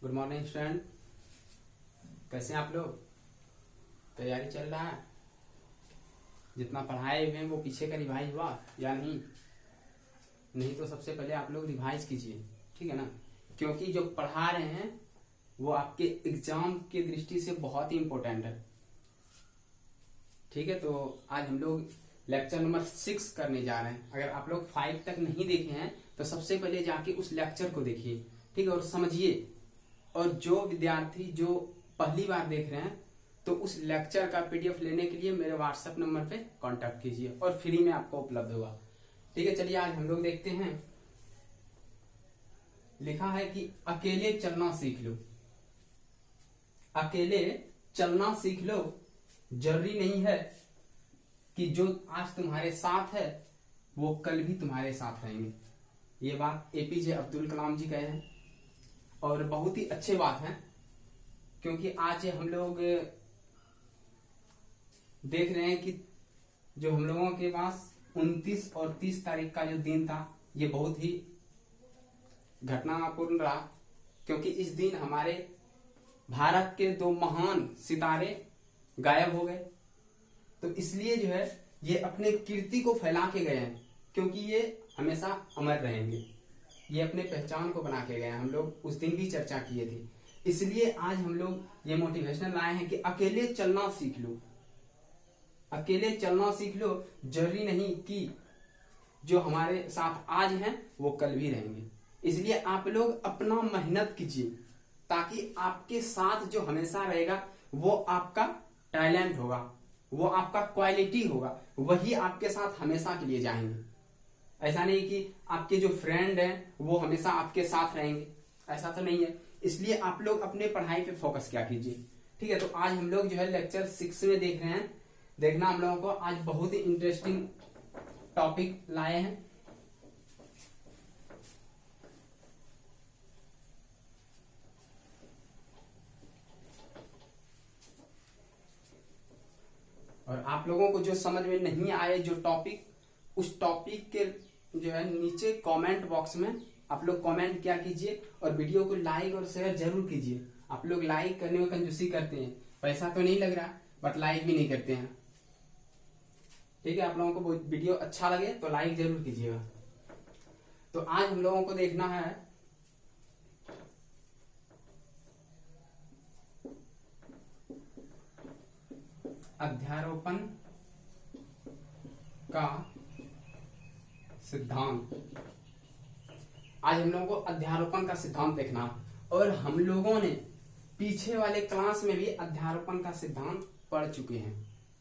Good morning student, कैसे हैं आप लोग? तैयारी चल रहा है? जितना पढ़ाए हुए हैं वो पीछे का रिवाइज हुआ या नहीं? नहीं तो सबसे पहले आप लोग रिवाइज कीजिए, ठीक है ना? क्योंकि जो पढ़ा रहे हैं वो आपके एग्जाम के दृष्टि से बहुत ही इंपॉर्टेंट है, ठीक है? तो आज हम लोग लेक्चर नंबर 6 करने जा रहे हैं। अगर आप लोग 5 तक नहीं देखे हैं तो सबसे पहले जाके उस लेक्चर को देखिए, ठीक है, और समझिए। और जो विद्यार्थी जो पहली बार देख रहे हैं तो उस लेक्चर का पीडीएफ लेने के लिए मेरे व्हाट्सएप नंबर पे कांटेक्ट कीजिए और फ्री में आपको उपलब्ध होगा, ठीक है? चलिए आज हम लोग देखते हैं। लिखा है कि अकेले चलना सीख लो। अकेले चलना सीख लो, जरूरी नहीं है कि जो आज तुम्हारे साथ है वो कल भी तुम्हारे साथ रहेंगे। ये बात एपीजे अब्दुल कलाम जी कहे हैं और बहुत ही अच्छे बात है, क्योंकि आज हम लोग देख रहे हैं कि जो हम लोगों के पास 29 और 30 तारीख का जो दिन था ये बहुत ही घटनापूर्ण रहा, क्योंकि इस दिन हमारे भारत के 2 महान सितारे गायब हो गए। तो इसलिए जो है ये अपने कीर्ति को फैला के गए हैं, क्योंकि ये हमेशा अमर रहेंगे। ये अपने पहचान को बना के गए हैं। हम लोग उस दिन भी चर्चा किए थे, इसलिए आज हम लोग ये मोटिवेशन लाए हैं कि अकेले चलना सीख लो। अकेले चलना सीख लो, जरूरी नहीं कि जो हमारे साथ आज हैं वो कल भी रहेंगे। इसलिए आप लोग अपना मेहनत कीजिए, ताकि आपके साथ जो हमेशा रहेगा वो आपका टैलेंट होगा, वो आपका क्वालिटी होगा, वही आपके साथ हमेशा के लिए जाएंगे। ऐसा नहीं कि आपके जो फ्रेंड हैं वो हमेशा आपके साथ रहेंगे, ऐसा तो नहीं है। इसलिए आप लोग अपने पढ़ाई पे फोकस क्या कीजिए, ठीक है? तो आज हम लोग जो है लेक्चर 6 में देख रहे हैं। देखना हम लोगों को आज बहुत ही इंटरेस्टिंग टॉपिक लाए हैं। और आप लोगों को जो समझ में नहीं आए जो टॉपिक, उस टॉपिक के जो है नीचे कमेंट बॉक्स में आप लोग कमेंट क्या कीजिए और वीडियो को लाइक और शेयर जरूर कीजिए। आप लोग लाइक करने में कंजूसी करते हैं, पैसा तो नहीं लग रहा बट लाइक भी नहीं करते हैं, ठीक है? आप लोगों को वो वीडियो अच्छा लगे तो लाइक जरूर कीजिएगा। तो आज हम लोगों को देखना है अध्यारोपण का सिद्धांत। आज हम लोगों को अध्यारोपण का सिद्धांत देखना, और हम लोगों ने पीछे वाले क्लास में भी अध्यारोपण का सिद्धांत पढ़ चुके हैं।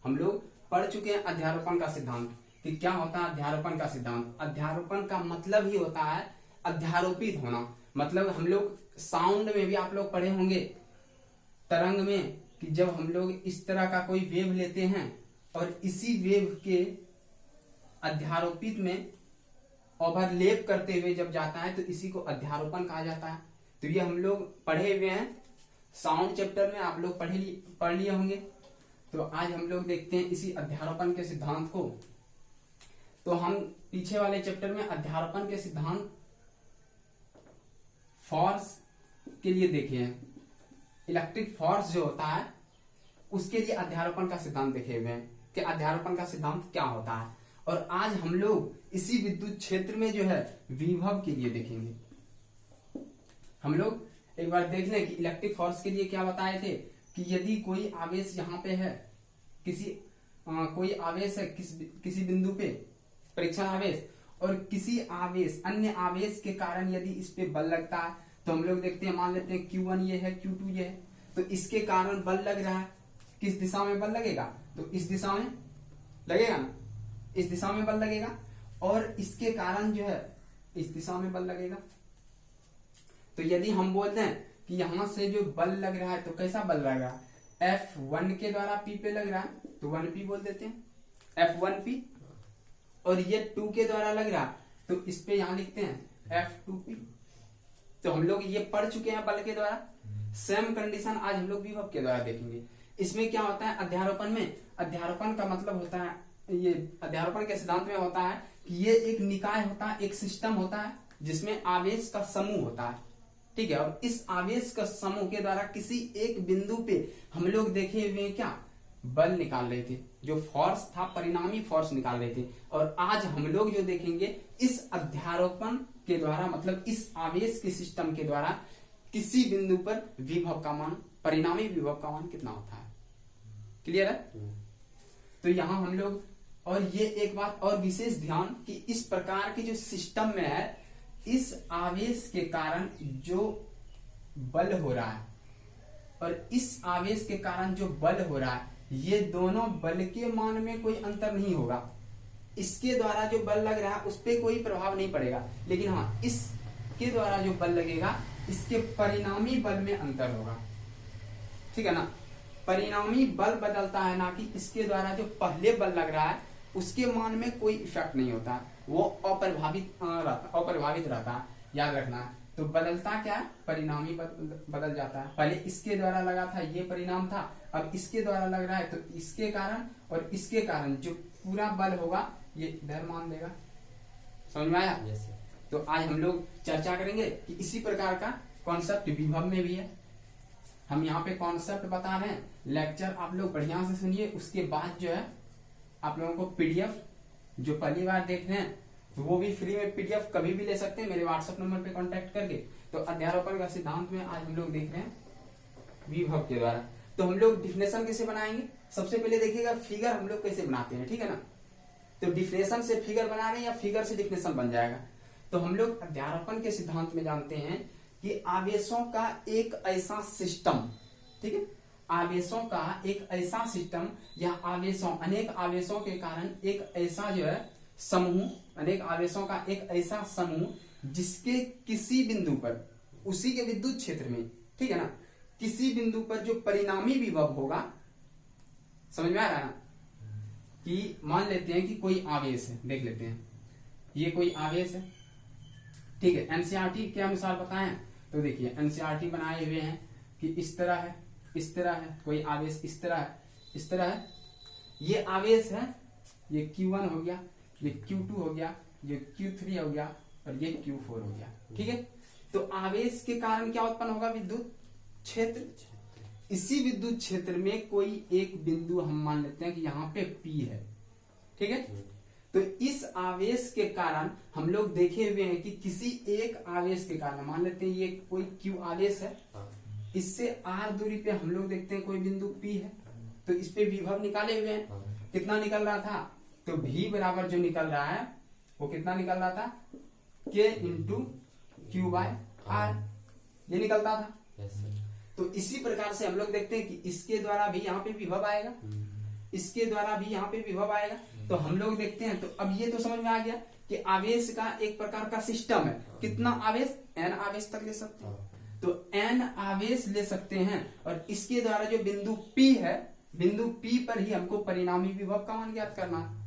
हम लोग पढ़ चुके हैं अध्यारोपण का सिद्धांत कि क्या होता है अध्यारोपण का सिद्धांत। अध्यारोपण का मतलब ही होता है अध्यारोपित होना। मतलब हम लोग साउंड में भी आप लोग पढ़े होंगे, तरंग में, कि जब हम लोग इस तरह का कोई वेव लेते हैं और इसी वेव के अध्यारोपित में ओवरलेप करते हुए जब जाता है तो इसी को अध्यारोपण कहा जाता है। तो ये हम लोग पढ़े हुए हैं, साउंड चैप्टर में आप लोग पढ़ लिए होंगे। तो आज हम लोग देखते हैं इसी अध्यारोपण के सिद्धांत को। तो हम पीछे वाले चैप्टर में अध्यारोपण के सिद्धांत फोर्स के लिए देखे हैं। इलेक्ट्रिक फोर्स जो होता है उसके लिए अध्यारोपण का सिद्धांत देखे हुए हैं कि अध्यारोपण का सिद्धांत क्या होता है। और आज हम लोग इसी विद्युत क्षेत्र में जो है विभव के लिए देखेंगे। हम लोग एक बार देख लें कि इलेक्ट्रिक फोर्स के लिए क्या बताए थे कि यदि कोई आवेश यहाँ पे है, कोई आवेश है किसी बिंदु पे, परीक्षण आवेश, और किसी आवेश अन्य आवेश के कारण यदि इस पे बल लगता है तो हम लोग देखते हैं, मान लेते हैं Q1 ये है, Q2 ये है, तो इसके कारण बल लग रहा है। किस दिशा में बल लगेगा? तो इस दिशा में लगेगा ना, इस दिशा में बल लगेगा, और इसके कारण जो है इस दिशा में बल लगेगा। तो यदि हम बोलते हैं कि यहां से जो बल लग रहा है तो कैसा बल लग रहा है? F1 के द्वारा P पे लग रहा है तो 1P बोल देते हैं, F1P। और ये 2 के द्वारा लग रहा है तो इस पे यहां लिखते हैं F2P। तो हम लोग ये पढ़ चुके हैं बल के द्वारा। सेम कंडीशन आज हम लोग विभव के द्वारा देखेंगे। इसमें क्या होता है अध्यारोपण में? अध्यारोपण का मतलब होता है, ये अध्यारोपण के सिद्धांत में होता है कि ये एक निकाय होता है, एक सिस्टम होता है जिसमें आवेश का समूह होता है। ठीक है। और इस आवेश का समूह के द्वारा किसी एक बिंदु पे हम लोग देखे हुए क्या बल निकाल रहे थे, जो फोर्स था परिणामी फोर्स निकाल रहे थे। और आज हम लोग जो देखेंगे इस अध्यारोपण के द्वारा, मतलब इस आवेश के सिस्टम के द्वारा किसी बिंदु पर विभव का मान, परिणामी विभव का मान कितना होता है। क्लियर है। तो यहां हम लोग, और ये एक बात और विशेष ध्यान कि इस प्रकार के जो सिस्टम में है, इस आवेश के कारण जो बल हो रहा है और इस आवेश के कारण जो बल हो रहा है, ये दोनों बल के मान में कोई अंतर नहीं होगा। इसके द्वारा जो बल लग रहा है उस पर कोई प्रभाव नहीं पड़ेगा, लेकिन हाँ इसके द्वारा जो बल लगेगा इसके परिणामी बल में अंतर होगा। ठीक है ना। परिणामी बल बदलता है, ना कि इसके द्वारा जो पहले बल लग रहा है उसके मान में कोई इफेक्ट नहीं होता, वो अप्रभावित रहता है। याद रखना है। तो बदलता क्या है, परिणामी बदल जाता है। पहले इसके द्वारा लगा था ये परिणाम था, अब इसके द्वारा लग रहा है तो इसके कारण और इसके कारण जो पूरा बल होगा ये इधर मान देगा। समझ में आया। yes, तो आज हम लोग चर्चा करेंगे कि इसी प्रकार का कॉन्सेप्ट विभव में भी है। हम यहाँ पे कॉन्सेप्ट बता रहे हैं, लेक्चर आप लोग बढ़िया से सुनिए। उसके बाद जो है आप लोगों को पीडीएफ, जो पहली बार देख रहे हैं तो वो भी फ्री में पीडीएफ कभी भी ले सकते हैं मेरे व्हाट्सएप नंबर पे कांटेक्ट करके। तो अध्यारोपण का सिद्धांत में आज हम लोग देख रहे हैं विभव के द्वारा। तो हम लोग डिफिनेशन कैसे बनाएंगे, सबसे पहले देखिएगा फिगर हम लोग कैसे बनाते हैं। ठीक है ना। तो डिफिनेशन से फिगर बना रहे हैं या फिगर से डिफिनेशन बन जाएगा। तो हम लोग अध्यारोपण के सिद्धांत में जानते हैं कि आवेशों का एक ऐसा सिस्टम, ठीक है, आवेशों का एक ऐसा सिस्टम या आवेशों, अनेक आवेशों के कारण एक ऐसा जो है समूह, अनेक आवेशों का एक ऐसा समूह जिसके किसी बिंदु पर, उसी के विद्युत क्षेत्र में, ठीक है ना, किसी बिंदु पर जो परिणामी विभव होगा, समझ में आ रहा है ना, कि मान लेते हैं कि कोई आवेश है, देख लेते हैं ये कोई आवेश है, ठीक है। एनसीईआरटी के अनुसार बताएं तो देखिए एनसीईआरटी बनाए हुए हैं कि इस तरह है, इस तरह है, कोई आवेश इस तरह है, इस तरह है, ये आवेश है, ये Q1 हो गया, ये Q2 हो गया, ये Q3 हो गया और ये Q4 हो गया। ठीक है। तो आवेश के कारण क्या उत्पन्न होगा, विद्युत क्षेत्र। इसी विद्युत क्षेत्र में कोई एक बिंदु हम मान लेते हैं कि यहाँ पे P है। ठीक है। तो इस आवेश के कारण हम लोग देखे हुए हैं कि किसी एक आवेश के कारण, मान लेते हैं ये कोई Q आवेश है, इससे R दूरी पे हम लोग देखते हैं कोई बिंदु P है, तो इस पे विभव निकाले हुए हैं। कितना निकल रहा था, तो V बराबर जो निकल रहा है वो कितना निकल रहा था, K into Q by R, ये निकलता था। yes, तो इसी प्रकार से हम लोग देखते हैं कि इसके द्वारा भी यहाँ पे विभव आएगा, इसके द्वारा भी यहाँ पे विभव आएगा। तो हम लोग देखते हैं, तो अब ये तो समझ में आ गया कि आवेश का एक प्रकार का सिस्टम है। कितना आवेश, n आवेश तक ले सकते हैं, तो n आवेश ले सकते हैं। और इसके द्वारा जो बिंदु P है, बिंदु P पर ही हमको परिणामी विभव का मान ज्ञात करना है।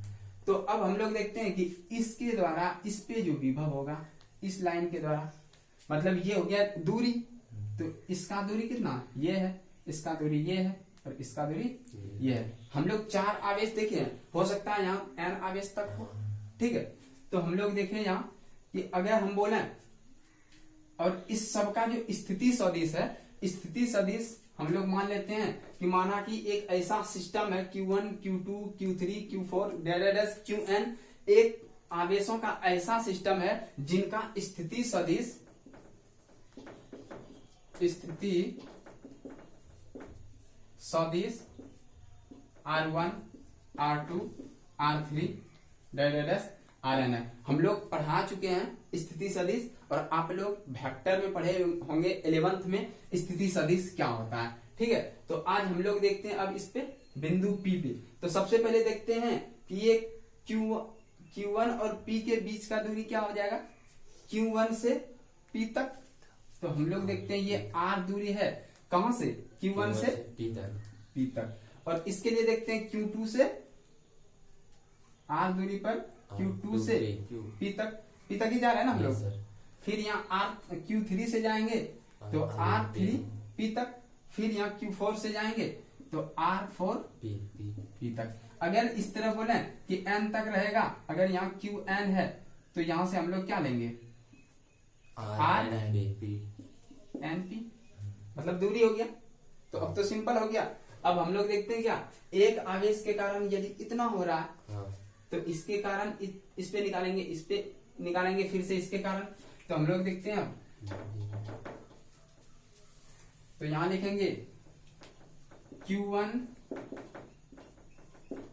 तो अब हम लोग देखते हैं कि इसके द्वारा इस पे जो विभव होगा, इस लाइन के द्वारा, मतलब ये हो गया दूरी, तो इसका दूरी कितना, ये है, इसका दूरी ये है और इसका दूरी ये है। हम लोग 4 आवेश देखे हैं, हो सकता है यहाँ n आवेश तक हो। ठीक है। तो हम लोग देखें यहाँ कि अगर हम बोले और इस सब का जो स्थिति सदिश है, स्थिति सदिश हम लोग मान लेते हैं कि माना कि एक ऐसा सिस्टम है Q1, Q2, Q3, Q4 dash Qn, एक आवेशों का ऐसा सिस्टम है जिनका स्थिति सदिश R1, R2, R3 dash Rn है। हम लोग पढ़ा चुके हैं स्थिति सदिश, और आप लोग वेक्टर में पढ़े होंगे 11th में स्थिति सदिश क्या होता है। ठीक है। तो आज हम लोग देखते हैं अब इस पे बिंदु P पे। तो सबसे पहले देखते हैं कि ये Q1 और P के बीच का दूरी क्या हो जाएगा, Q1 से P तक। तो हम लोग देखते हैं ये R दूरी है, कहां से, Q1 से P तक। और इसके लिए देखते हैं Q2 से R दूरी पर, Q2 से P तक ही जा रहा है ना हम लोग। फिर यहाँ Q3 से जाएंगे तो R3 P तक, फिर यहाँ Q4 से जाएंगे तो R4 P तक। अगर इस तरह बोले कि N तक रहेगा, अगर यहाँ Qn है तो यहाँ से हम लोग क्या लेंगे, R एन पी, मतलब दूरी हो गया। तो अब तो सिंपल हो गया। अब हम लोग देखते हैं क्या, एक आवेश के कारण यदि इतना हो रहा है तो इसके कारण इस पे निकालेंगे, इस पे निकालेंगे, फिर से इसके कारण। तो हम लोग देखते हैं अब, तो यहां लिखेंगे Q1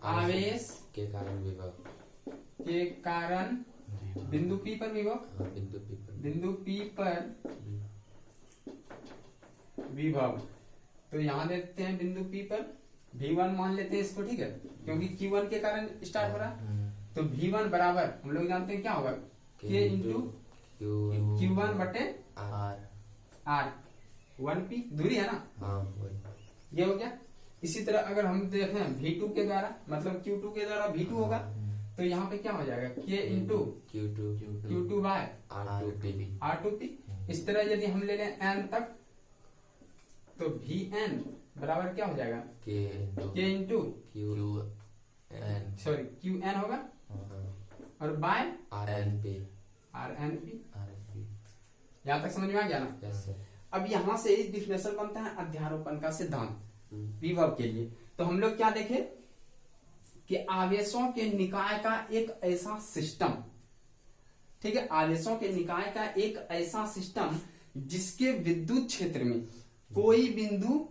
आवेश के कारण विभव, के कारण बिंदु P पर विभव, बिंदु P पर विभव। तो यहां देखते हैं बिंदु P पर V1 मान लेते हैं इसको, ठीक है, क्योंकि Q1 के कारण स्टार्ट हो रहा है। तो V1 बराबर हम लोग जानते हैं क्या होगा, K इंटू Q1 बटे R 1P, दूरी है ना, ये हो गया। इसी तरह अगर हम देखें V2 के द्वारा, मतलब Q2 के द्वारा V2 होगा, तो यहाँ पे क्या हो जाएगा, K into Q2 bye R2P। इस तरह यदि हम ले लें N तक, तो Vn बराबर क्या हो जाएगा, K इंटू Qn होगा और बाय RNP। यहाँ तक समझ में आ गया ना। अब यहाँ से डिफिनेशन बनता है अध्यारोपण का सिद्धांत विभव के लिए। तो हम लोग क्या देखे कि आवेशों के निकाय का एक ऐसा सिस्टम, ठीक है, आवेशों के निकाय का एक ऐसा सिस्टम जिसके विद्युत क्षेत्र में कोई बिंदु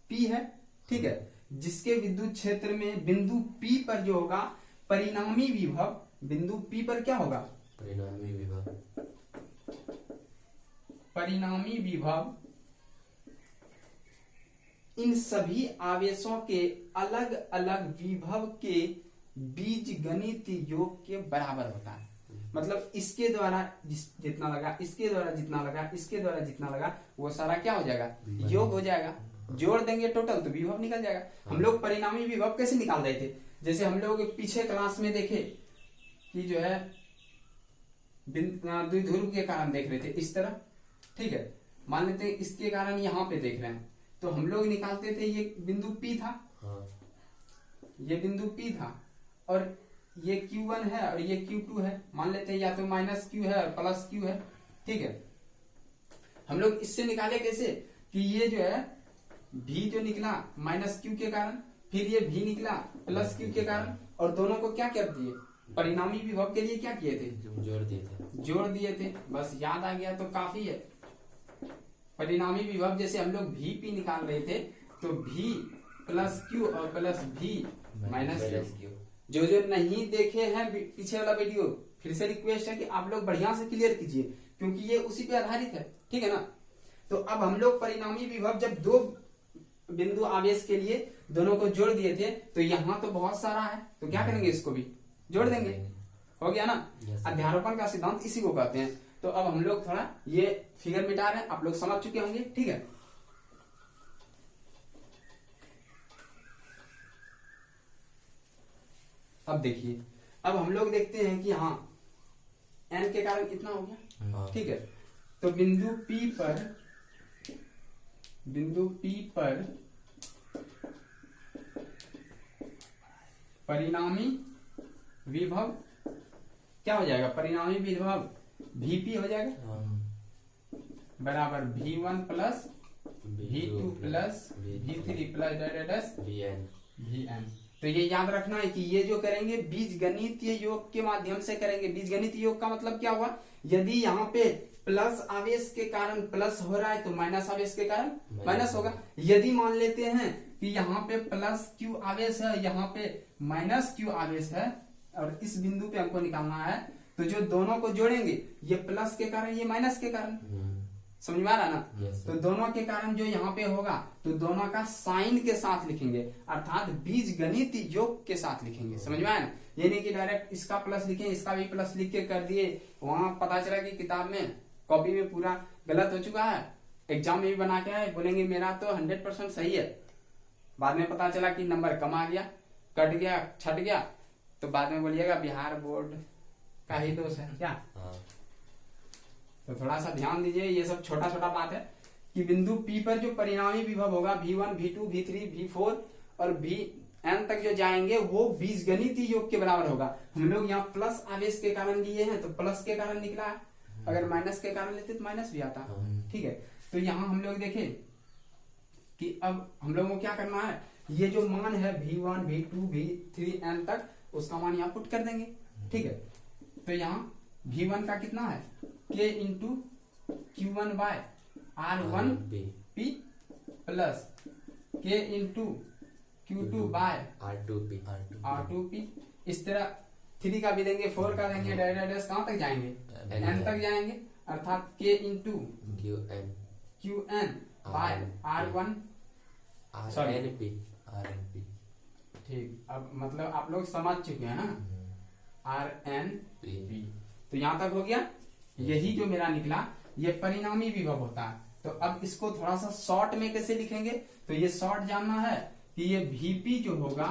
P है, ठीक है, जिसके विद्युत क्षेत्र में बिंदु P पर जो होगा परिणामी विभव, बिंदु P पर क्या होगा, परिणामी विभव इन सभी आवेशों के अलग अलग विभव के बीजगणित योग के बराबर होता है। मतलब इसके द्वारा जितना लगा, इसके द्वारा जितना लगा, इसके द्वारा जितना लगा, वो सारा क्या हो जाएगा, योग हो जाएगा। जोड़ देंगे टोटल तो विभव निकल जाएगा। हम लोग परिणामी विभव कैसे निकाल रहे थे, जैसे हम लोग पीछे क्लास में देखे कि जो है द्विध्रुव के कारण देख रहे थे इस तरह, ठीक है, मान लेते हैं इसके कारण यहाँ पे देख रहे हैं, तो हम लोग निकालते थे ये बिंदु P था, ये बिंदु P था और ये Q1 है और ये Q2 है, मान लेते हैं या तो माइनस Q है और प्लस Q है, ठीक है। हम लोग इससे निकाले कैसे कि ये जो है V जो निकला माइनस Q के कारण, फिर ये V निकला प्लस Q के कारण, और दोनों को क्या कर दिए, परिणामी विभव के लिए क्या किए थे, जोड़ दिए थे। बस याद आ गया तो काफी है। परिणामी विभव जैसे हम लोग Vp निकाल रहे थे, तो V प्लस Q और प्लस V माइनस Q। जो नहीं देखे हैं पीछे वाला वीडियो, फिर से रिक्वेस्ट है कि आप लोग बढ़िया से क्लियर कीजिए, क्योंकि ये उसी पे आधारित है, ठीक है ना। तो अब हम लोग परिणामी विभव जब दो बिंदु आवेश के लिए दोनों को जोड़ दिए थे, तो यहाँ तो बहुत सारा है, तो क्या करेंगे, इसको भी जोड़ देंगे, हो गया ना। अध्यारोपण का सिद्धांत इसी को कहते हैं। तो अब हम लोग थोड़ा ये फिगर मिटा रहे हैं, आप लोग समझ चुके होंगे, ठीक है। अब देखिए, अब हम लोग देखते हैं कि हाँ n के कारण इतना हो गया, ठीक है। तो बिंदु P पर परिणामी विभव क्या हो जाएगा, परिणामी विभव Vp हो जाएगा बराबर V1 plus V2 plus V3 plus Vn। तो ये याद रखना है कि ये जो करेंगे बीजगणितीय योग के माध्यम से करेंगे। बीजगणितीय योग का मतलब क्या हुआ, यदि यहाँ पे प्लस आवेश के कारण प्लस हो रहा है तो माइनस आवेश के कारण माइनस होगा। यदि मान लेते हैं कि यहाँ पे प्लस Q आवेश है, यहाँ पे माइनस Q आवेश है और इस बिंदु पे हमको निकालना है, तो जो दोनों को जोड़ेंगे, ये प्लस के कारण ये माइनस के कारण, समझ में आ रहा ना। तो दोनों के कारण जो यहाँ पे होगा, तो दोनों का साइन के साथ लिखेंगे, अर्थात बीजगणित योग के साथ लिखेंगे, समझ में आया ना। ये नहीं कि डायरेक्ट इसका प्लस लिखें, इसका भी प्लस लिख के कर दिए, वहां पता चला कि किताब में कॉपी में पूरा गलत हो चुका है, एग्जाम में भी बना के आए, बोलेंगे मेरा तो 100% सही है, बाद में पता चला कि नंबर कम आ गया, कट गया, छट गया, तो बाद में बोलिएगा बिहार बोर्ड का ही दोष है क्या। तो थोड़ा सा ध्यान दीजिए, ये सब छोटा छोटा बात है कि बिंदु P पर जो परिणामी विभव होगा V1, V2, V3, V4 और Vn तक जो जाएंगे वो बीजगणितीय योग के बराबर होगा। हम लोग यहाँ प्लस आवेश के कारण लिए हैं, तो प्लस के कारण निकला है, अगर माइनस के कारण लेते तो माइनस भी आता। ठीक है, तो यहाँ हम लोग देखें कि अब हम लोगों को क्या करना है, ये जो मान है V1 V2 V3 n तक, उसका मान यहाँ पुट कर देंगे। ठीक है, तो यहाँ V1 का कितना है K into Q1 by R1 P plus K into Q2 by R2 P। इस तरह 3 का भी देंगे, 4 का देंगे, डायरेक्ट कहाँ तक जाएंगे, n तक जाएंगे, अर्थात K into QN by R1 RNP। ठीक, अब मतलब आप लोग समझ चुके हैं ना, RNP। तो यहाँ तक हो गया। यही जो मेरा निकला ये परिणामी विभव होता है। तो अब इसको थोड़ा सा शॉर्ट में कैसे लिखेंगे, तो ये शॉर्ट जानना है कि ये Vp जो होगा,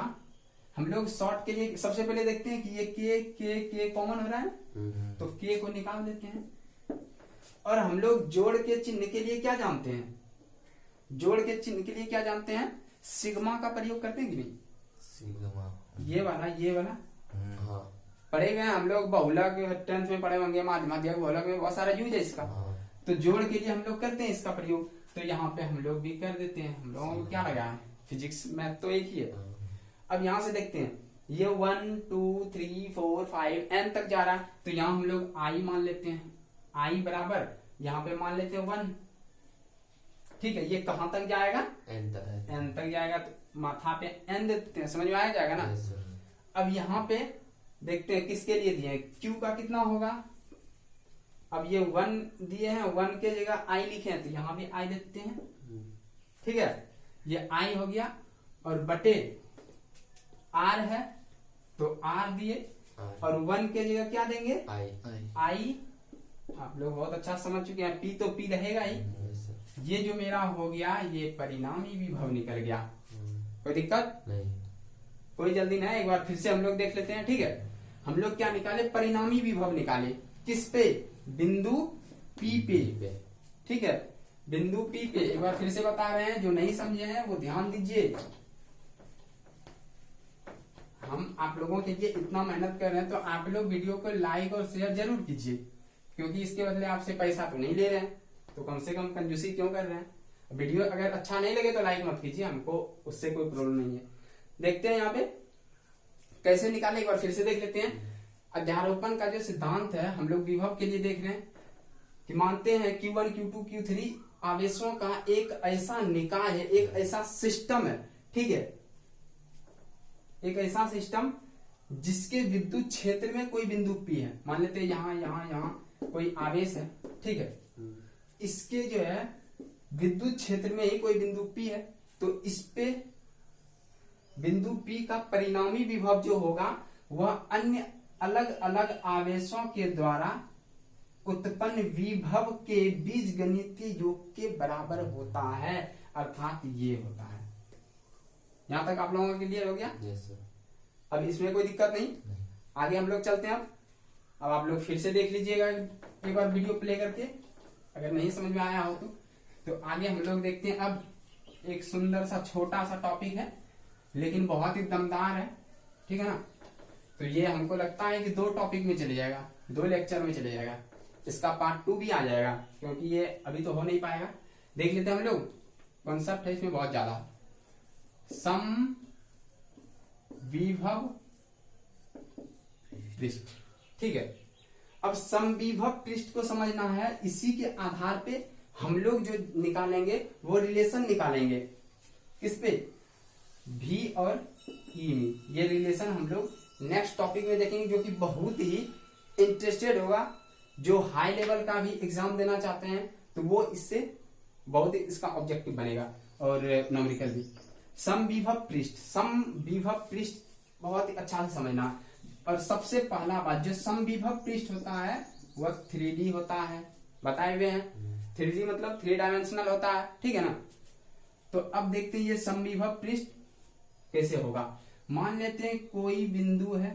हम लोग शॉर्ट के लिए सबसे पहले देखते हैं कि ये K कॉमन हो रहा है, तो K को निकाल देते हैं। और हम लोग जोड़ के चिन्ह के लिए क्या जानते हैं, जोड़ के चिन्ह के लिए क्या जानते हैं, सिग्मा का प्रयोग करते हैं कि नहीं, सिग्मा, ये वाला हाँ, पढ़े हुए हैं हम लोग, बहुलक 10th में पढ़े होंगे, माध्यमिक बहुलक में बहुत सारा यूज है इसका। तो जोड़ के लिए हम लोग करते हैं इसका प्रयोग, तो यहाँ पे हम लोग भी कर देते हैं। हम लोगों को क्या लगा है, फिजिक्स मैथ तो एक ही है। अब यहाँ से देखते हैं, ये 1 2 3 4 5 n तक जा रहा है, तो यहाँ हम लोग i मान लेते हैं, i बराबर यहाँ पे मान लेते हैं 1। ठीक है, ये कहाँ तक जाएगा, n तक जाएगा, तो माथा पे n देते हैं, समझ में आ जाएगा ना। अब यहाँ पे देखते हैं किसके लिए दिए हैं, q का कितना होगा। अब ये 1 दिए हैं, 1 के जगह i लिखे हैं, तो यहाँ भी i देते हैं। ठीक है, ये i हो गया, और बटे r है तो r दिए, और 1 के जगह क्या देंगे, i। आप लोग बहुत अच्छा समझ चुके हैं, p तो p रहेगा ही। ये जो मेरा हो गया ये परिणामी विभव निकल गया। कोई दिक्कत नहीं, कोई जल्दी नहीं, एक बार फिर से हम लोग देख लेते हैं। ठीक है, हम लोग क्या निकाले, परिणामी विभव निकाले, किस पे, बिंदु P पे। ठीक है, बिंदु P पे। एक बार फिर से बता रहे हैं, जो नहीं समझे हैं वो ध्यान दीजिए। हम आप लोगों के लिए इतना मेहनत कर रहे हैं, तो आप लोग वीडियो को लाइक और शेयर जरूर कीजिए, क्योंकि इसके बदले आपसे पैसा तो नहीं ले रहे हैं, तो कम से कम कंजूसी क्यों कर रहे हैं। वीडियो अगर अच्छा नहीं लगे तो लाइक मत कीजिए, हमको उससे कोई प्रॉब्लम नहीं है। देखते हैं यहाँ पे कैसे निकाले, एक बार फिर से देख लेते हैं। अध्यारोपण का जो सिद्धांत है, हम लोग विभव के लिए देख रहे हैं कि मानते हैं Q1 Q2 Q3 आवेशों का एक ऐसा निकाय है, एक ऐसा सिस्टम है। ठीक है, एक ऐसा सिस्टम जिसके विद्युत क्षेत्र में कोई बिंदु P है, मान लेते हैं यहाँ यहाँ यहाँ कोई आवेश है। ठीक है, इसके जो है विद्युत क्षेत्र में ही कोई बिंदु P है, तो इस पे बिंदु P का परिणामी विभव जो होगा वह अन्य अलग अलग आवेशों के द्वारा उत्पन्न विभव के बीजगणितीय योग के बराबर होता है, अर्थात ये होता है। यहां तक आप लोगों के लिए हो गया। अब इसमें कोई दिक्कत नहीं, आगे हम लोग चलते हैं। अब आप लोग फिर से देख लीजिएगा एक बार वीडियो प्ले करके, अगर नहीं समझ में आया हो तो आगे हम लोग देखते हैं। अब एक सुंदर सा छोटा सा टॉपिक है, लेकिन बहुत ही दमदार है। ठीक है ना, तो ये हमको लगता है कि 2 टॉपिक में चले जाएगा, 2 लेक्चर में चले जाएगा। इसका पार्ट 2 भी आ जाएगा, क्योंकि ये अभी तो हो नहीं पाएगा। देख लेते हैं हम लोग, कॉन्सेप्ट है इसमें बहुत ज्यादा। सम विभव पृष्ठ। ठीक है, अब समविभव पृष्ठ को समझना है, इसी के आधार पे हम लोग जो निकालेंगे वो रिलेशन निकालेंगे। किस पे, V और E में। ये रिलेशन हम लोग नेक्स्ट टॉपिक में देखेंगे, जो कि बहुत ही इंटरेस्टेड होगा। जो हाई लेवल का भी एग्जाम देना चाहते हैं तो वो इससे बहुत ही इसका ऑब्जेक्टिव बनेगा, और न्यूमेरिकल भी। समविभव पृष्ठ, समविभव पृष्ठ बहुत ही अच्छा से समझना। और सबसे पहला बात, जो समविभव पृष्ठ होता है वह 3D होता है, बताए हुए हैं। 3D मतलब 3 डायमेंशनल होता है। ठीक है ना, तो अब देखते हैं ये समविभव पृष्ठ कैसे होगा। मान लेते हैं कोई बिंदु है,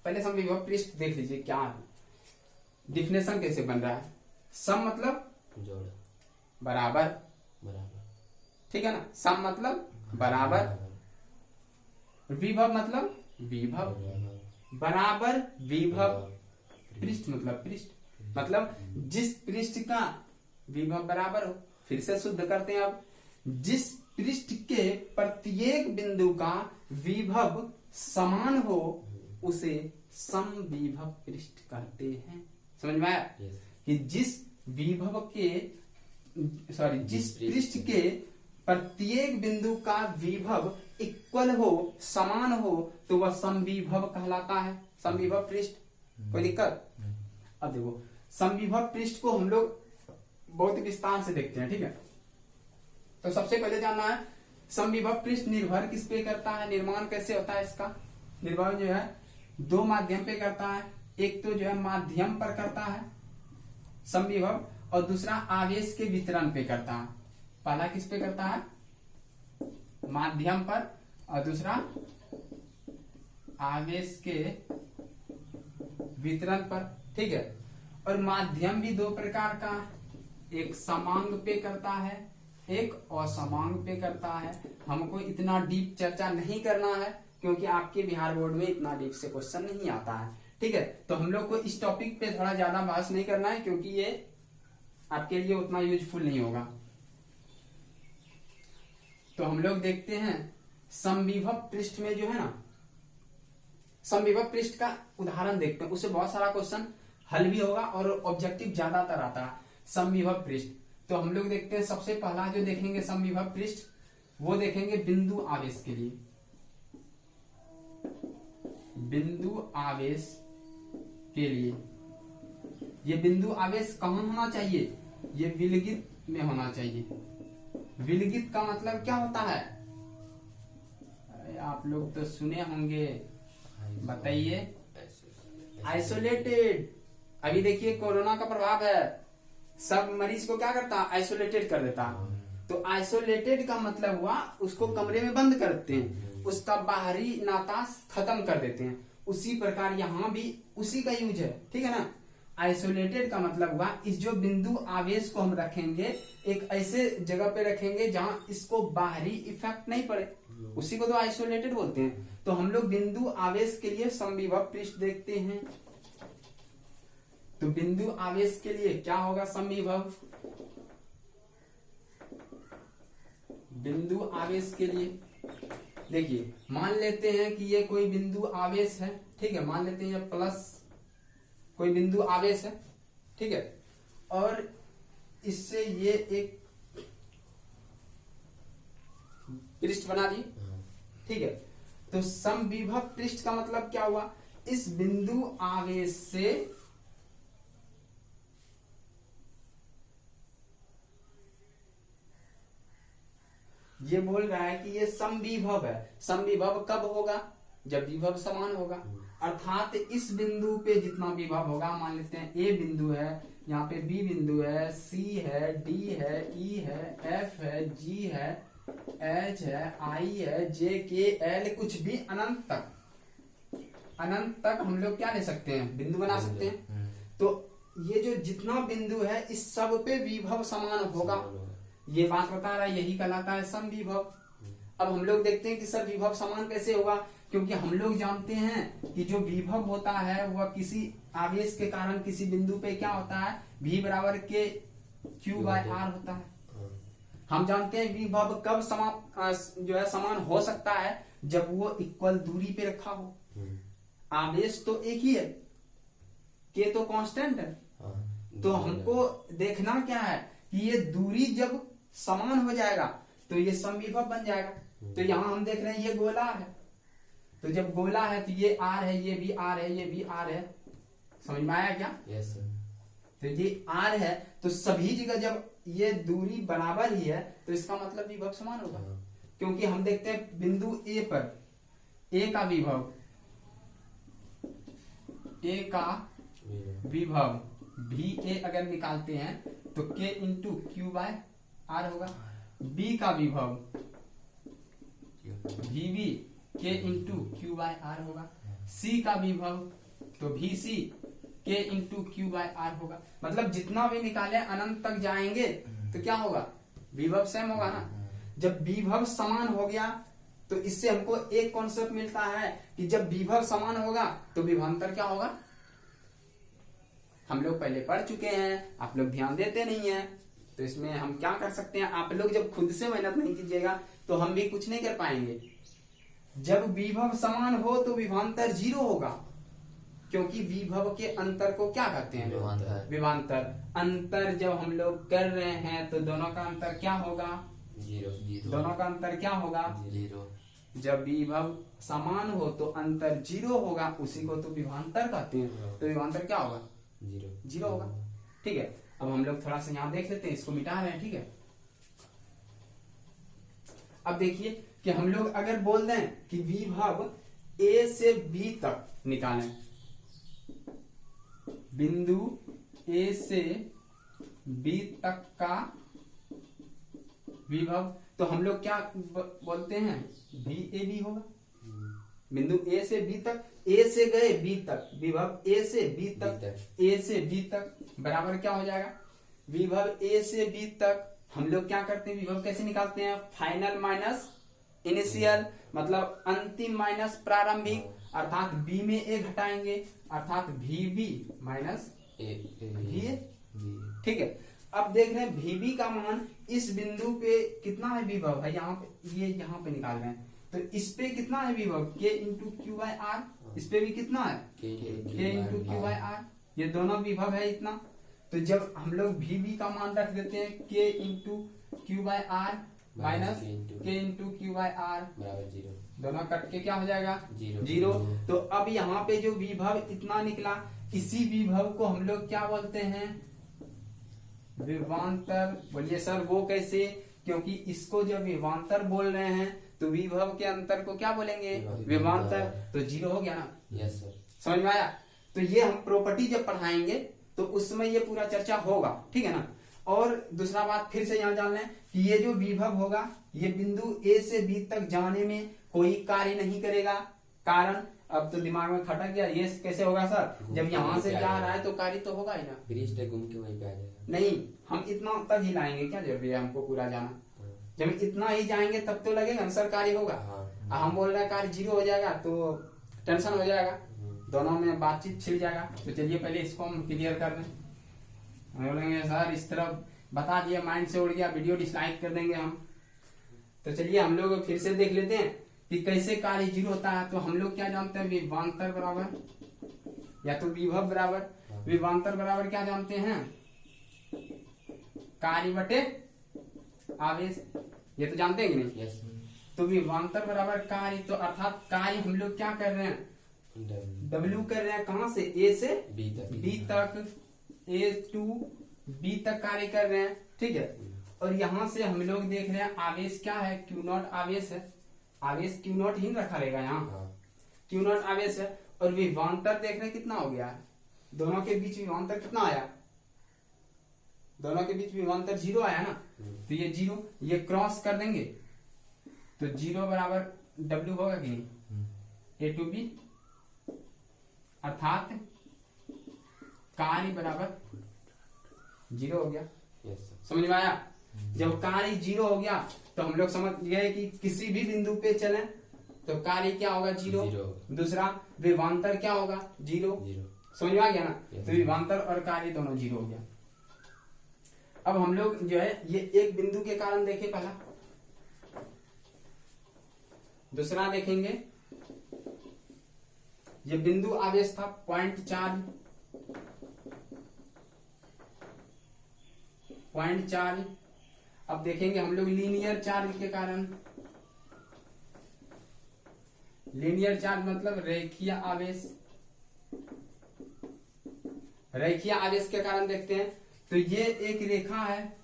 पहले समविभव पृष्ठ देख लीजिए क्या है, डिफिनेशन कैसे बन रहा है। सम मतलब जोड़, बराबर, ठीक है ना, सम मतलब बराबर, विभव मतलब विभव, बराबर विभव, पृष्ठ मतलब पृष्ठ। मतलब जिस पृष्ठ का विभव बराबर हो, फिर से शुद्ध करते हैं अब, जिस पृष्ठ के प्रत्येक बिंदु का विभव समान हो उसे समविभव पृष्ठ कहते हैं। समझ में आया? Yes. कि जिस विभव के जिस पृष्ठ के प्रत्येक बिंदु का विभव इक्वल हो, समान हो, तो वह समविभव कहलाता है। समविभव पृष्ठ, कोई दिक्कत? अब देखो, समविभव पृष्ठ को हम लोग बहुत विस्तार से देखते हैं, ठीक है। तो सबसे पहले जानना है समविभव पृष्ठ निर्भर किस पे करता है, निर्माण कैसे होता है इसका। निर्भर जो है दो माध्यम पे करता है, एक तो जो है माध्यम पर करता है समविभव, और दूसरा आवेश के वितरण पे करता है। पहला किस पे करता है, माध्यम पर, और दूसरा आवेश के वितरण पर, ठीक है। और माध्यम भी दो प्रकार का, एक समांग पे करता है, एक असमांग पे करता है। हमको इतना डीप चर्चा नहीं करना है क्योंकि आपके बिहार बोर्ड में इतना डीप से क्वेश्चन नहीं आता है, ठीक है। तो हम लोग को इस टॉपिक पे थोड़ा ज्यादा बहस नहीं करना है क्योंकि ये आपके लिए उतना यूजफुल नहीं होगा। तो हम लोग देखते हैं समविभव पृष्ठ में जो है ना, समविभव पृष्ठ का उदाहरण देखते हैं, उससे बहुत सारा क्वेश्चन हल भी होगा और ऑब्जेक्टिव ज्यादातर आता है। समविभव पृष्ठ, तो हम लोग देखते हैं सबसे पहला जो देखेंगे समविभव पृष्ठ, वो देखेंगे बिंदु आवेश के लिए। बिंदु आवेश के लिए, ये बिंदु आवेश कहाँ होना चाहिए, ये विलगित में होना चाहिए। विलगित का मतलब क्या होता है, आप लोग तो सुने होंगे, बताइए। आइसोलेटेड। अभी देखिए कोरोना का प्रभाव है, सब मरीज को क्या करता है, आइसोलेटेड कर देता। तो आइसोलेटेड का मतलब हुआ उसको कमरे में बंद करते हैं, उसका बाहरी नाता खत्म कर देते हैं। उसी प्रकार यहाँ भी उसी का यूज है, ठीक है ना। आइसोलेटेड का मतलब हुआ इस जो बिंदु आवेश को हम रखेंगे एक ऐसे जगह पे रखेंगे जहां इसको बाहरी इफेक्ट नहीं पड़े, उसी को तो आइसोलेटेड बोलते हैं। तो हम लोग बिंदु आवेश के लिए समविभव पृष्ठ देखते हैं। तो बिंदु आवेश के लिए क्या होगा समविभव, बिंदु आवेश के लिए देखिए, मान लेते हैं कि ये कोई बिंदु आवेश है, ठीक है। मान लेते हैं ये प्लस कोई बिंदु आवेश है, ठीक है। और इससे ये एक पृष्ठ बना दी, ठीक है। तो समविभव पृष्ठ का मतलब क्या हुआ, इस बिंदु आवेश से ये बोल रहा है कि ये समविभव है। समविभव कब होगा, जब विभव समान होगा। अर्थात इस बिंदु पे जितना विभव होगा, मान लेते हैं ए बिंदु है, यहाँ पे बी बिंदु है, सी है, डी है, ई है, एफ है, जी है, एच है, आई है, जे के एल, कुछ भी अनंत तक हम लोग क्या ले सकते हैं, बिंदु बना सकते हैं। तो ये जो जितना बिंदु है इस सब पे विभव समान होगा, ये बात बता रहा है, यही कहलाता है समविभव। अब हम लोग देखते हैं कि सर विभव समान कैसे होगा, क्योंकि हम लोग जानते हैं कि जो विभव होता है वह किसी आवेश के कारण किसी बिंदु पे क्या होता है, V बराबर के Q बाय R होता है। हम जानते हैं विभव कब समान हो सकता है, जब वो इक्वल दूरी पे रखा हो। आवेश तो एक ही है, K तो कांस्टेंट है। तो हमको देखना क्या है कि ये दूरी जब समान हो जाएगा तो ये समविभव बन जाएगा। तो यहाँ हम देख रहे हैं ये गोला है, तो जब गोला है तो ये R है, ये भी R है, ये भी R है। समझ में आया क्या? Yes sir. तो ये R है, तो सभी जगह जब ये दूरी बराबर ही है तो इसका मतलब विभव समान होगा। क्योंकि हम देखते हैं बिंदु A पर A का विभव, A का विभव VA अगर निकालते हैं तो K into Q by R होगा। B का विभव VB K into Q by R होगा। C का विभव तो VC K into Q by R होगा। मतलब जितना भी निकाले अनंत तक जाएंगे तो क्या होगा, विभव सेम होगा ना। जब विभव समान हो गया तो इससे हमको एक कॉन्सेप्ट मिलता है कि जब विभव समान होगा तो विभवांतर क्या होगा, हम लोग पहले पढ़ चुके हैं, आप लोग ध्यान देते नहीं है। तो इसमें हम क्या कर सकते हैं, आप लोग जब खुद से मेहनत नहीं कीजिएगा तो हम भी कुछ नहीं कर पाएंगे। जब विभव समान हो तो विभवांतर 0 होगा, क्योंकि विभव के अंतर को क्या कहते हैं, विभवांतर। विभवांतर। अंतर जब हम लोग कर रहे हैं तो दोनों का अंतर क्या होगा, 0 दोनों का अंतर क्या होगा, 0। जब विभव समान हो तो अंतर 0 होगा, उसी को तो विभवांतर कहते हैं। तो विभवांतर क्या होगा, 0 होगा। ठीक है, अब हम लोग थोड़ा सा यहाँ देख लेते हैं, इसको मिटा रहे हैं। ठीक है, अब देखिए कि हम लोग अगर बोल दें कि विभव A से B तक निकालें, बिंदु A से B तक का विभव, तो हम लोग क्या बोलते हैं, VAB होगा। बिंदु A से B तक, A से गए B तक, विभव A से B तक, A से B तक बराबर क्या हो जाएगा, विभव A से B तक। हम लोग क्या करते हैं, विभव कैसे निकालते हैं, फाइनल माइनस इनिशियल, मतलब अंतिम माइनस प्रारंभिक, अर्थात B में A घटाएंगे, अर्थात VB माइनस VA। ठीक है, अब देख रहे हैं VB का मान इस बिंदु पे कितना है विभव है, यहाँ पे, ये यहाँ पे निकाल रहे हैं, तो इस पे कितना है विभव, K into Q by R, इस पे भी कितना है, K into Q by R, ये दोनों विभव है इतना। तो जब हम लोग VB का मान रख देते हैं K into Q by R minus K into Q by R बराबर 0, दोनों कट के क्या हो जाएगा, 0। 0। तो अब यहाँ पे जो विभव इतना निकला, इसी विभव को हम लोग क्या बोलते हैं, विभवांतर। बोलिए सर वो कैसे, क्योंकि इसको जब विभवांतर बोल रहे हैं तो विभव के अंतर को क्या बोलेंगे, विभवांतर। तो 0 हो गया ना, यस सर, समझ में आया। तो ये हम प्रॉपर्टी जब पढ़ाएंगे तो उस समय ये पूरा चर्चा होगा, ठीक है ना। और दूसरा बात फिर से यहाँ जान लें कि ये जो विभव होगा ये बिंदु A से B तक जाने में कोई कार्य नहीं करेगा। कारण अब तो दिमाग में खटक गया, ये कैसे होगा सर, जब यहाँ से जा रहा है तो कार्य तो होगा ही ना, ब्रिज से घूम के वहीं पे आ जाएगा। नहीं हम इतना तक ही लाएंगे, क्या जरूरी है हमको पूरा जाना, जब इतना ही जाएंगे तब तो लगेगा ना सर कार्य होगा। हम बोल रहे हैं कार्य 0 हो जाएगा तो टेंशन हो जाएगा, दोनों में बातचीत छिड़ जाएगा। तो चलिए पहले इसको हम क्लियर कर दें। हम बोलेंगे सर इस तरफ बता दिया, माइंड से उड़ गया, वीडियो डिसलाइक कर देंगे हम। तो चलिए हम लोग फिर से देख लेते हैं कि कैसे कार्य 0 होता है। तो हम लोग क्या जानते हैं, विभवांतर बराबर या तो विभव बराबर, विभवांतर बराबर क्या जानते हैं, कार्य बटे आवेश, ये तो जानते हैं कि नहीं। यस। तो विभवांतर बराबर कार्य, तो अर्थात कार्य हम लोग क्या कर रहे हैं, W कर रहे हैं, कहां से, A से B तक, A टू B तक कार्य कर रहे हैं, ठीक है। और यहां से हम लोग देख रहे हैं आवेश क्या है, Q0 आवेश है, आवेश Q0 ही रखा रहेगा यहाँ, Q0 आवेश है। और विभवांतर देख रहे हैं कितना हो गया, दोनों के बीच विभवांतर कितना आया, दोनों के बीच विभवांतर 0 आया ना। तो ये 0 ये क्रॉस कर देंगे तो 0 बराबर W होगा कि नहीं, A टू B, अर्थात कार्य बराबर 0 हो गया। समझ में आया। जब कार्य 0 हो गया तो हम लोग समझ गए कि किसी भी बिंदु पे चलें तो कार्य क्या होगा, 0। दूसरा विभवांतर क्या होगा, 0। समझ में आ गया ना। तो विभवांतर और कार्य दोनों 0 हो गया। अब हम लोग जो है ये एक बिंदु के कारण देखे पहला, दूसरा देखेंगे ये बिंदु आवेश था पॉइंट चार्ज। अब देखेंगे हम लोग लीनियर चार्ज के कारण, लीनियर चार्ज मतलब रेखीय आवेश, रेखीय आवेश के कारण देखते हैं। तो ये एक रेखा है,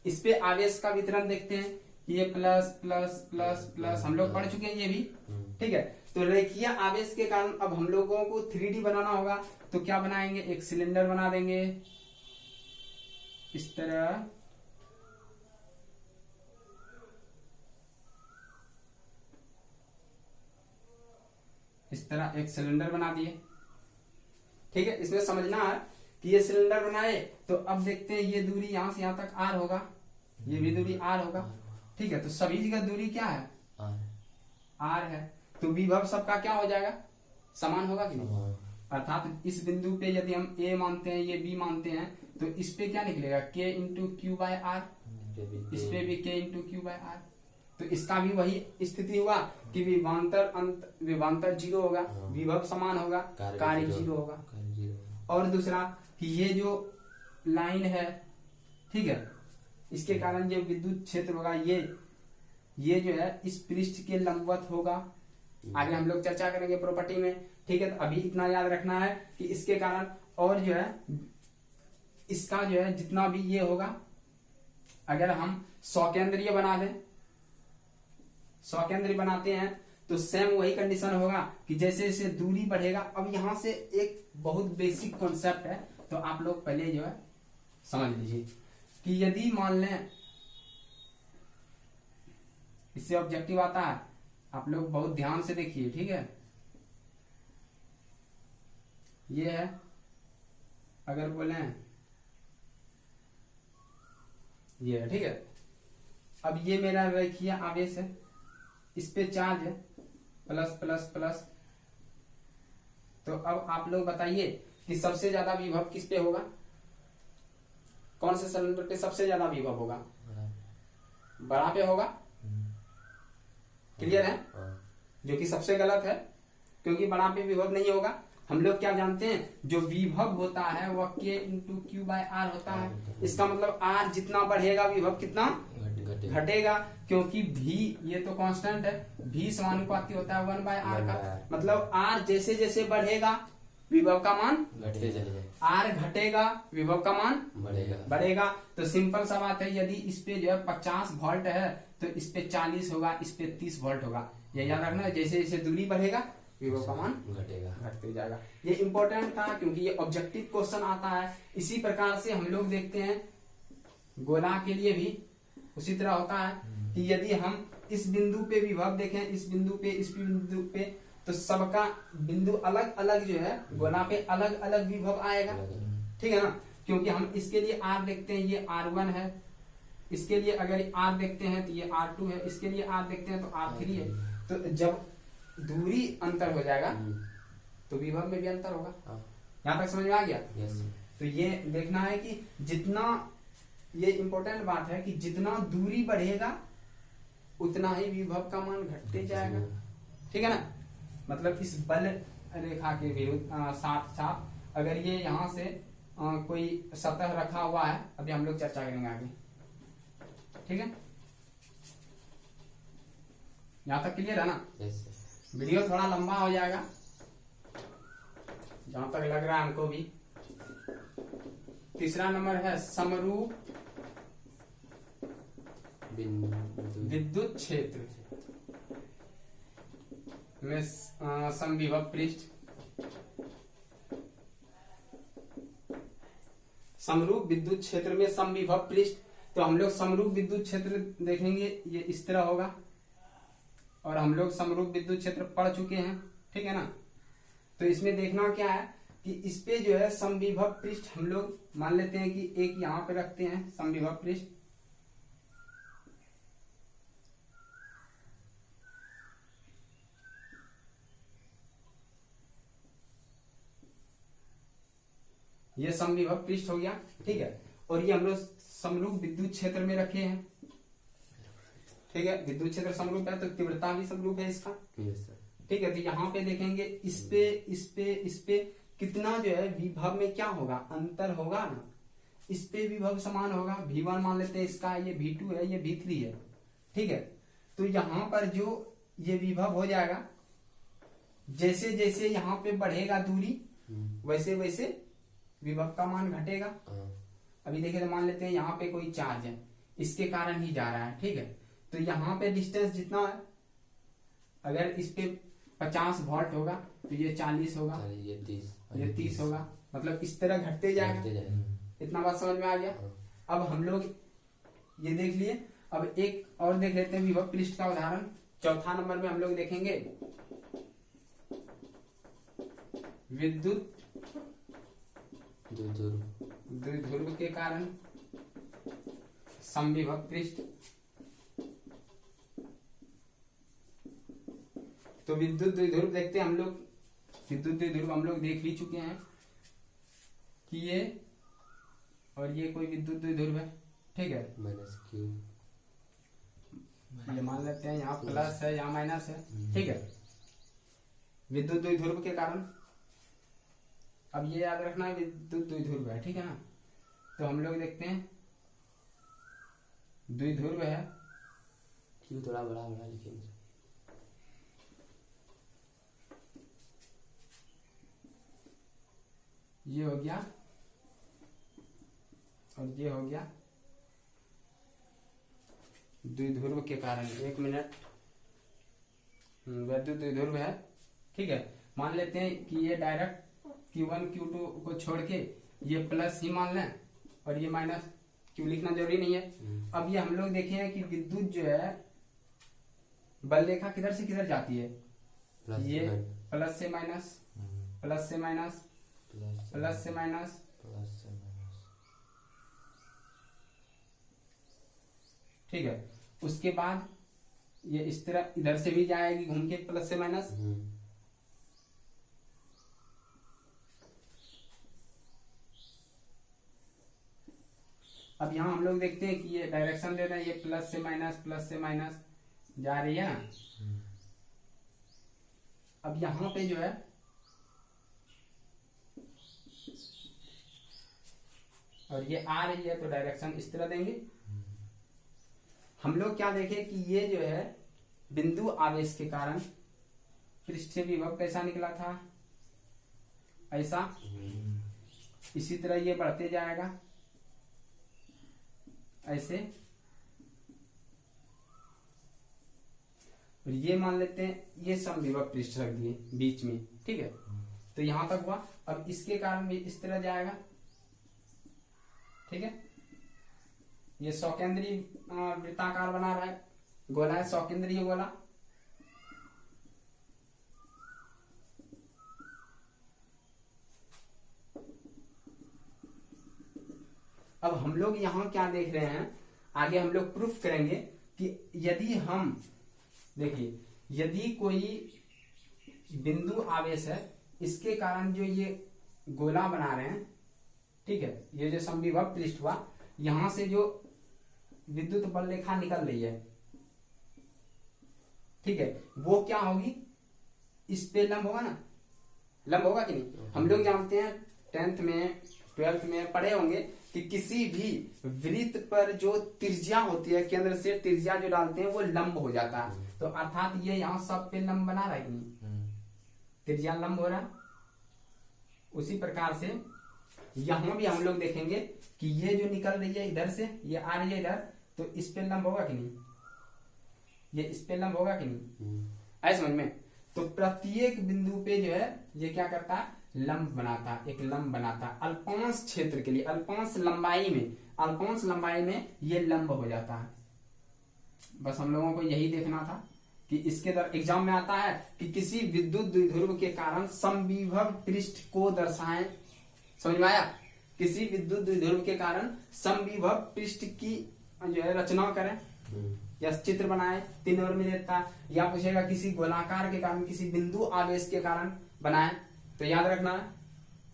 इस पे आवेश का वितरण देखते हैं, ये प्लस प्लस प्लस प्लस हम लोग पढ़ चुके हैं ये भी, ठीक है। तो रेखीय आवेश के कारण अब हम लोगों को 3D बनाना होगा। तो क्या बनाएंगे, एक सिलेंडर बना देंगे इस तरह, इस तरह एक सिलेंडर बना दिए, ठीक है। इसमें समझना है कि ये सिलेंडर बनाए तो अब देखते हैं ये दूरी यहां से यहां तक R होगा, ये भी दूरी R होगा, ठीक है। तो सभी जगह दूरी क्या है, R है। तो विभव सबका क्या हो जाएगा, समान होगा कि नहीं। अर्थात इस बिंदु पे यदि हम ए मानते हैं, ये बी मानते हैं, तो इस पे क्या निकलेगा k into Q by R, इस पे भी k into Q by R. तो इसका भी वही स्थिति हुआ कि विभवांतर जीरो होगा, विभव समान होगा, कार्य जीरो होगा। और दूसरा कि ये जो लाइन है, ठीक है, इसके कारण जो विद्युत क्षेत्र होगा ये जो है इस पृष्ठ के लंबवत होगा। आगे हम लोग चर्चा करेंगे प्रॉपर्टी में, ठीक है। तो अभी इतना याद रखना है कि इसके कारण और जो है इसका जो है जितना भी ये होगा, अगर हम सौकेंद्रीय बना दें, सौकेंद्रीय बनाते हैं तो सेम वही कंडीशन होगा कि जैसे जैसे दूरी बढ़ेगा। अब यहां से एक बहुत बेसिक कॉन्सेप्ट है, तो आप लोग पहले जो है समझ लीजिए कि यदि मान लें, इससे ऑब्जेक्टिव आता है, आप लोग बहुत ध्यान से देखिए, ठीक है। ये है, अगर बोले ये है, ठीक है। अब ये मेरा रेखीय आवेश है, इस पे चार्ज है प्लस प्लस प्लस। तो अब आप लोग बताइए कि सबसे ज्यादा विभव किस पे होगा, कौन से सिलेंडर पे सबसे ज्यादा विभव होगा? बड़ा पे होगा। क्लियर है? जो कि सबसे गलत है, क्योंकि बड़ा पे विभव नहीं होगा। हम लोग क्या जानते हैं, जो विभव होता है वह k into Q by R होता है। इसका मतलब आर जितना बढ़ेगा विभव कितना घटेगा, क्योंकि v ये तो कांस्टेंट है, v समानुपाती होता है 1 बाय आर का। मतलब आर जैसे जैसे बढ़ेगा विभव का मान घटते जाएगा, आर घटेगा विभव का मान बढ़ेगा। तो सिंपल सा बात है, यदि इस पे जो है 50 वोल्ट है तो इस पे 40 होगा, इस पे 30 वोल्ट होगा। ये याद रखना, जैसे जैसे दूरी बढ़ेगा विभव का मान घटते जाएगा। ये इंपॉर्टेंट था क्योंकि ये ऑब्जेक्टिव क्वेश्चन आता है। इसी प्रकार से हम लोग देखते हैं गोला के लिए भी उसी तरह होता है कि यदि हम इस बिंदु पे विभव देखें, इस बिंदु पे, इस बिंदु पे, तो सबका बिंदु अलग अलग जो है गोला पे अलग अलग विभव आएगा, ठीक है ना। क्योंकि हम इसके लिए आर देखते हैं, ये R1 है, इसके लिए अगर आर देखते हैं तो ये R2 है, इसके लिए आर देखते हैं तो R3 है। तो जब दूरी अंतर हो जाएगा तो विभव में भी अंतर होगा। यहाँ तक समझ में आ गया? तो ये देखना है कि जितना, ये इंपॉर्टेंट बात है कि जितना दूरी बढ़ेगा उतना ही विभव का मान घटते जाएगा, ठीक है ना। मतलब इस बल रेखा के विरुद्ध साथ साथ अगर ये यहाँ से कोई सतह रखा हुआ है, अभी हम लोग चर्चा करेंगे आगे, ठीक है। यहाँ तक क्लियर है ना? वीडियो थोड़ा लंबा हो जाएगा जहां तक लग रहा है हमको भी। तीसरा नंबर है समरूप विद्युत क्षेत्र में समविभव पृष्ठ। समरूप विद्युत क्षेत्र में समविभव पृष्ठ। तो हम लोग समरूप विद्युत क्षेत्र देखेंगे, ये इस तरह होगा, और हम लोग समरूप विद्युत क्षेत्र पढ़ चुके हैं, ठीक है ना। तो इसमें देखना क्या है कि इस पे जो है समविभव पृष्ठ हम लोग मान लेते हैं कि एक यहां पे रखते हैं समविभव पृष्ठ, ये समविभव पृष्ठ हो गया, ठीक है। और ये हम लोग समरूप विद्युत क्षेत्र में रखे हैं, ठीक है। विद्युत क्षेत्र समरूप है तो तीव्रता भी समरूप है इसका, ठीक है। तो यहाँ पे देखेंगे इस पे इस पे इस पे कितना जो है विभव में क्या होगा, अंतर होगा ना। इस पे विभव समान होगा, V1 मान लेते हैं इसका, ये V2 है, ये V3 है, ठीक है। तो यहाँ पर जो ये विभव हो जाएगा, जैसे जैसे यहाँ पे बढ़ेगा दूरी वैसे वैसे विभव का मान घटेगा। अभी देखिए तो मान लेते हैं यहाँ पे कोई चार्ज है, इसके कारण ही जा रहा है, ठीक है। तो यहाँ पे डिस्टेंस जितना है, अगर इस पे 50 वोल्ट होगा तो ये 40 होगा, ये 30 होगा, मतलब इस तरह घटते जाएगा। इतना बात समझ में आ गया? अब हम लोग ये देख लिए, अब एक और देख लेते हैं विभव पृष्ठ का उदाहरण। चौथा नंबर में हम लोग देखेंगे विद्युत द्विध्रुव के कारण समविभव पृष्ठ। तो विद्युत द्विध्रुव देखते हैं हम लोग विद्युत द्विध्रुव हम लोग देख भी चुके हैं कि ये और ये कोई विद्युत द्विध्रुव है, ठीक है। माइनस क्यू, ये मान लेते हैं यहाँ प्लस है यहाँ माइनस है, ठीक है, विद्युत द्विध्रुव के कारण। अब ये याद रखना है विद्युत द्विध्रुव है, ठीक है ना। तो हम लोग देखते हैं द्विध्रुव है, क्यू थोड़ा बड़ा बड़ा लिखेंगे। ये हो गया और ये हो गया द्विध्रुव के कारण। 1 मिनट, विद्युत द्विध्रुव है, ठीक है। मान लेते हैं कि ये डायरेक्ट Q1 Q2 को छोड़ के ये प्लस ही मान लें और ये माइनस, क्यों लिखना जरूरी नहीं है। अब ये हम लोग देखें कि विद्युत जो है बल रेखा किधर से किधर जाती है, ये प्लस से माइनस, प्लस से माइनस, प्लस से माइनस, ठीक है। उसके बाद ये इस तरह इधर से भी जाएगी घूम के प्लस से माइनस, अब यहां हम लोग देखते हैं कि ये डायरेक्शन दे रहे हैं, ये प्लस से माइनस जा रही है ना। अब यहां पे जो है और ये आ रही है तो डायरेक्शन इस तरह देंगे। हम लोग क्या देखें कि ये जो है बिंदु आवेश के कारण पृष्ठीय विभव कैसा निकला था, ऐसा। इसी तरह ये बढ़ते जाएगा ऐसे, और ये मान लेते हैं ये समविभव पृष्ठ रख दिए बीच में, ठीक है। तो यहां तक हुआ। अब इसके कारण भी इस तरह जाएगा, ठीक है। ये सौकेंद्रीय वृत्ताकार बना रहा है, गोला है सौकेंद्रीय गोला। अब हम लोग यहां क्या देख रहे हैं, आगे हम लोग प्रूफ करेंगे कि यदि हम देखिए, यदि कोई बिंदु आवेश है, इसके कारण जो ये गोला बना रहे हैं, ठीक है, ये जो समविभव पृष्ठ हुआ, यहां से जो विद्युत बल रेखा निकल रही है, ठीक है, वो क्या होगी, इस पे लंब होगा ना, लंब होगा कि नहीं। हम लोग जानते हैं 10th में 12th में पढ़े होंगे कि किसी भी वृत्त पर जो त्रिज्या होती है, केंद्र से त्रिज्या जो डालते हैं वो लंब हो जाता है। तो अर्थात ये यहाँ सब पे लंब बना रहा है कि नहीं, त्रिज्या लंब हो रहा है। उसी प्रकार से यहां भी हम लोग देखेंगे कि ये जो निकल रही है इधर से, ये आ रही है इधर, तो इस पे लंब होगा कि नहीं, ये इस पे लंब होगा कि नहीं, ऐसे समझ में। तो प्रत्येक बिंदु पे जो है ये क्या करता है, लंब बनाता है, एक लंब बनाता है। अल्पांश क्षेत्र के लिए, अल्पांश लंबाई में ये लंब हो जाता है। बस हम लोगों को यही देखना था कि इसके एग्जाम में आता है कि किसी विद्युत द्विध्रुव के कारण समविभव पृष्ठ को दर्शाएं। समझ में आया, किसी विद्युत द्विध्रुव के कारण समविभव पृष्ठ की जो है रचना करें या चित्र बनाए, 3 नंबर में देता है। या पूछेगा किसी गोलाकार के कारण, किसी बिंदु आवेश के कारण बनाए, तो याद रखना है।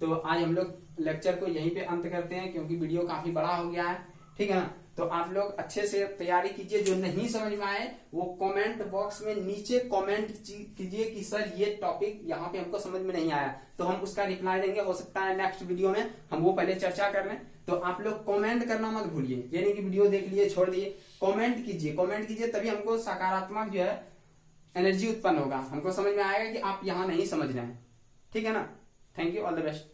तो आज हम लोग लेक्चर को यहीं पे अंत करते हैं, क्योंकि वीडियो काफी बड़ा हो गया है, ठीक है ना। तो आप लोग अच्छे से तैयारी कीजिए। जो नहीं समझ में आए वो कमेंट बॉक्स में नीचे कमेंट कीजिए कि सर ये टॉपिक यहाँ पे हमको समझ में नहीं आया, तो हम उसका रिप्लाई देंगे। हो सकता है नेक्स्ट वीडियो में हम वो पहले चर्चा कर लें। तो आप लोग कमेंट करना मत भूलिए, ये नहीं कि वीडियो देख लिए छोड़ दिए। कमेंट कीजिए, तभी हमको सकारात्मक जो है एनर्जी उत्पन्न होगा, हमको समझ में आएगा कि आप यहाँ नहीं समझ रहे हैं, ठीक है ना। Thank you, all the best.